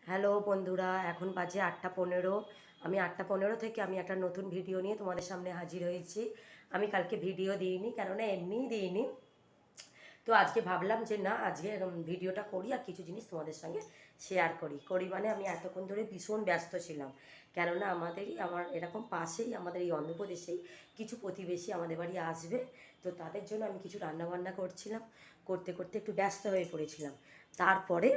Hello বন্ধুরা, এখন বাজে 8টা 15। আমি 8টা 15 থেকে আমি একটা নতুন ভিডিও নিয়ে তোমাদের সামনে হাজির হয়েছি। আমি কালকে ভিডিও দিইনি, কেননা এমনিই দিইনি। তো আজকে ভাবলাম যে না, আজকে ভিডিওটা করি আর কিছু জিনিস তোমাদের সঙ্গে শেয়ার করি মানে আমি এতক্ষণ ধরে ভীষণ ব্যস্ত ছিলাম। কেননা আমার এরকম পাশেই, আমাদের এই অন্ধ্রপ্রদেশেই কিছু প্রতিবেশী আমাদের বাড়ি আসবে। তো তাদের জন্য আমি কিছু রান্নাবান্না করছিলাম, করতে করতে একটু ব্যস্ত হয়ে পড়েছিলাম। তারপরে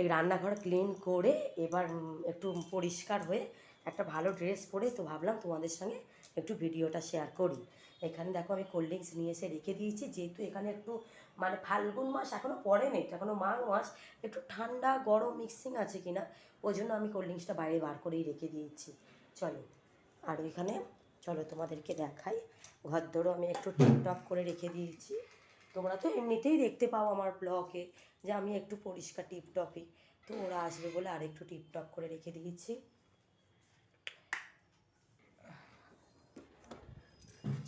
এই রান্নাঘর ক্লিন করে এবার একটু পরিষ্কার হয়ে একটা ভালো ড্রেস পরে তো ভাবলাম তোমাদের সঙ্গে একটু ভিডিওটা শেয়ার করি। এখানে দেখো আমি কোল্ড ড্রিঙ্কস নিয়ে এসে রেখে দিয়েছি, যেহেতু এখানে একটু মানে ফাল্গুন মাস এখনও পড়েনি, এখনও মাঘ মাস, একটু ঠান্ডা গরম মিক্সিং আছে কিনা, ওই জন্য আমি কোল্ড ড্রিঙ্কসটা বাইরে বার করেই রেখে দিয়েছি। চলো, আর ওইখানে চলো তোমাদেরকে দেখাই। ঘরদোরও আমি একটু টিপটপ করে রেখে দিয়েছি। তোমরা তো এমনিতেই দেখতে পাও আমার ব্লগে যে আমি একটু পরিষ্কার টিপটপই। তো ওরা আসবে বলে আর একটু টিপটপ করে রেখে দিয়েছি।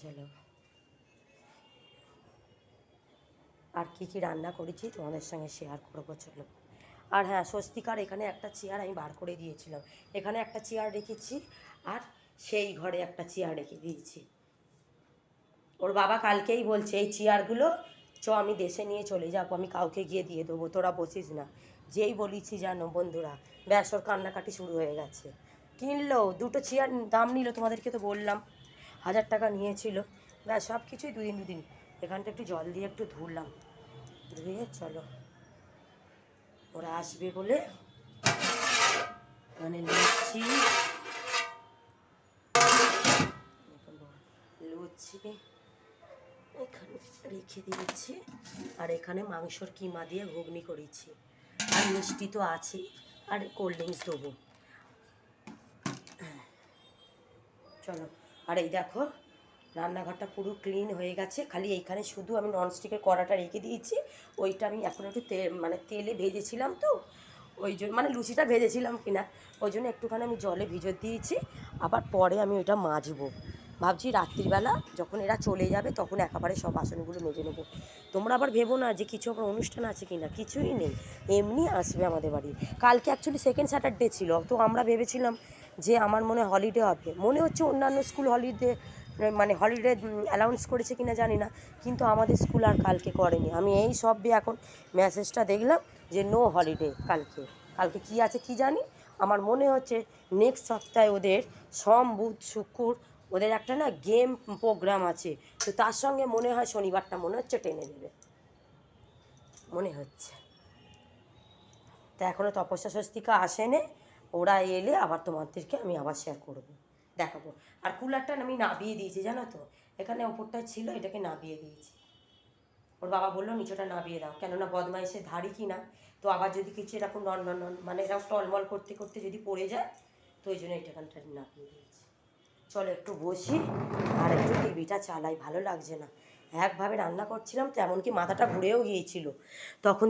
চলো, আর কি কি রান্না করেছি তোমাদের সঙ্গে শেয়ার করবো। চলো, আর হ্যাঁ, স্বস্তিকার এখানে একটা চেয়ার আমি বার করে দিয়েছিলাম, এখানে একটা চেয়ার রেখেছি, আর সেই ঘরে একটা চেয়ার রেখে দিয়েছি। ওর বাবা কালকেই বলছে এই চেয়ারগুলো আমি দেশে নিয়ে চলে যাবো, আমি কাউকে গিয়ে দিয়ে দেবো, তোরা বসিস না। যেই বলেছি জানো বন্ধুরা, ব্যাস ওর কান্নাকাটি শুরু হয়ে গেছে। কিনলো দুটো চেয়ার, দাম নিল তোমাদেরকে তো বললাম, 1000 টাকা নিয়েছিল। ব্যাস সব কিছুই দুদিন দুদিন। এখানটা একটু জল দিয়ে একটু ধুলাম, ধুয়ে চলো, ওরা আসবে বলে মানে লুচি লুচি এখানে রেখে দিয়েছি, আর এখানে মাংসর কিমা দিয়ে ঘুগনি করেছি, আর মিষ্টি তো আছে, আর কোল্ড ড্রিঙ্কস দেবো। চলো, আর এই দেখো রান্নাঘরটা পুরো ক্লিন হয়ে গেছে, খালি এইখানে শুধু আমি ননস্টিকের কড়াটা রেখে দিয়েছি। ওইটা আমি এখন একটু তেলে ভেজেছিলাম, তো ওই জন্য মানে লুচিটা ভেজেছিলাম কিনা, ওই জন্য একটুখানি আমি জলে ভিজে দিয়েছি। আবার পরে আমি ওইটা মাজবো, ভাবছি রাত্রিবেলা যখন এরা চলে যাবে তখন একেবারে সব বাসনগুলো মেজে নেবো। তোমরা আবার ভেবো না যে কিছু আবার অনুষ্ঠান আছে কি না, কিছুই নেই, এমনি আসবে আমাদের বাড়ি। কালকে অ্যাকচুয়ালি সেকেন্ড স্যাটারডে ছিল, তো আমরা ভেবেছিলাম যে আমার মনে হলিডে হবে, মনে হচ্ছে অন্যান্য স্কুল হলিডে মানে হলিডে অ্যানাউন্স করেছে কিনা জানি না, কিন্তু আমাদের স্কুল আর কালকে করেনি। আমি এই সবে এখন মেসেজটা দেখলাম যে নো হলিডে কালকে। কালকে কী আছে কি জানি, আমার মনে হচ্ছে নেক্সট সপ্তাহে ওদের সোম বুধ শুক্র ওদের একটা না গেম প্রোগ্রাম আছে, তো তার সঙ্গে মনে হয় শনিবারটা মনে হচ্ছে টেনে দেবে, মনে হচ্ছে। তা এখনও তপস্যা স্বস্তিকা আসেনি, ওরা এলে আবার তোমাদেরকে আমি আবার শেয়ার করবো, দেখাবো। আর কুলারটা আমি নাবিয়ে দিয়েছি জানো তো, এখানে ওপরটায় ছিল, এটাকে নাবিয়ে দিয়েছি। ওর বাবা বললো নিচেটা নাবিয়ে দাও, কেননা বদমাইশের ধারী কিনা, তো আবার যদি কিছু এরকম নন মানে এরকম টলমল করতে করতে যদি পড়ে যায়, তো ওই জন্য এটাখানটা নাবিয়ে দিয়েছি। চলো একটু বসি আর একটু টিভিটা চালাই, ভালো লাগছে না, একভাবে রান্না করছিলাম তো এমনকি মাথাটা ঘুরেও গিয়েছিল তখন।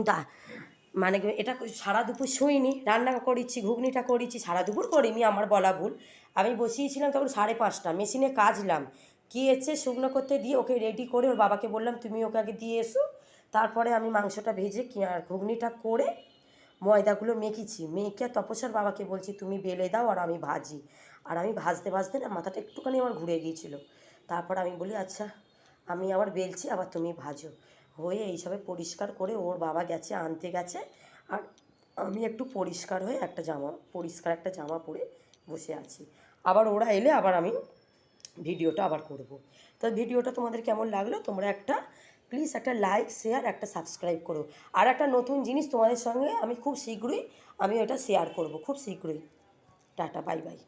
মানে এটা সারা দুপুর শুইনি, রান্না করেছি, ঘুগনিটা করেছি, সারা দুপুর করিনি, আমার বলা ভুল। আমি বসিয়েছিলাম তখন 5:30, মেশিনে কাচলাম, গিয়েছে শুকনো করতে দিয়ে ওকে রেডি করে ওর বাবাকে বললাম তুমি ওকে আগে দিয়ে এসো, তারপরে আমি মাংসটা ভেজে আর ঘুগনিটা করে ময়দাগুলো মেখেছি, মেখে তপস্যার বাবাকে বলছি তুমি বেলে দাও আর আমি ভাজি। আর আমি ভাজতে ভাজতে না মাথাটা একটুখানি আমার ঘুরে গিয়েছিলো, তারপর আমি বলি আচ্ছা আমি আবার বেলছি, আবার তুমি ভাজো। হয়ে এইসবে পরিষ্কার করে ওর বাবা গেছে আনতে গেছে, আর আমি একটু পরিষ্কার হয়ে পরিষ্কার একটা জামা পরে বসে আছি। আবার ওরা এলে আবার আমি ভিডিওটা আবার করব। তো ভিডিওটা তোমাদের কেমন লাগলো তোমরা একটা প্লিজ একটা লাইক শেয়ার একটা সাবস্ক্রাইব করো। আর একটা নতুন জিনিস তোমাদের সঙ্গে আমি খুব শীঘ্রই আমি ওটা শেয়ার করব, খুব শীঘ্রই। Tata, bye bye.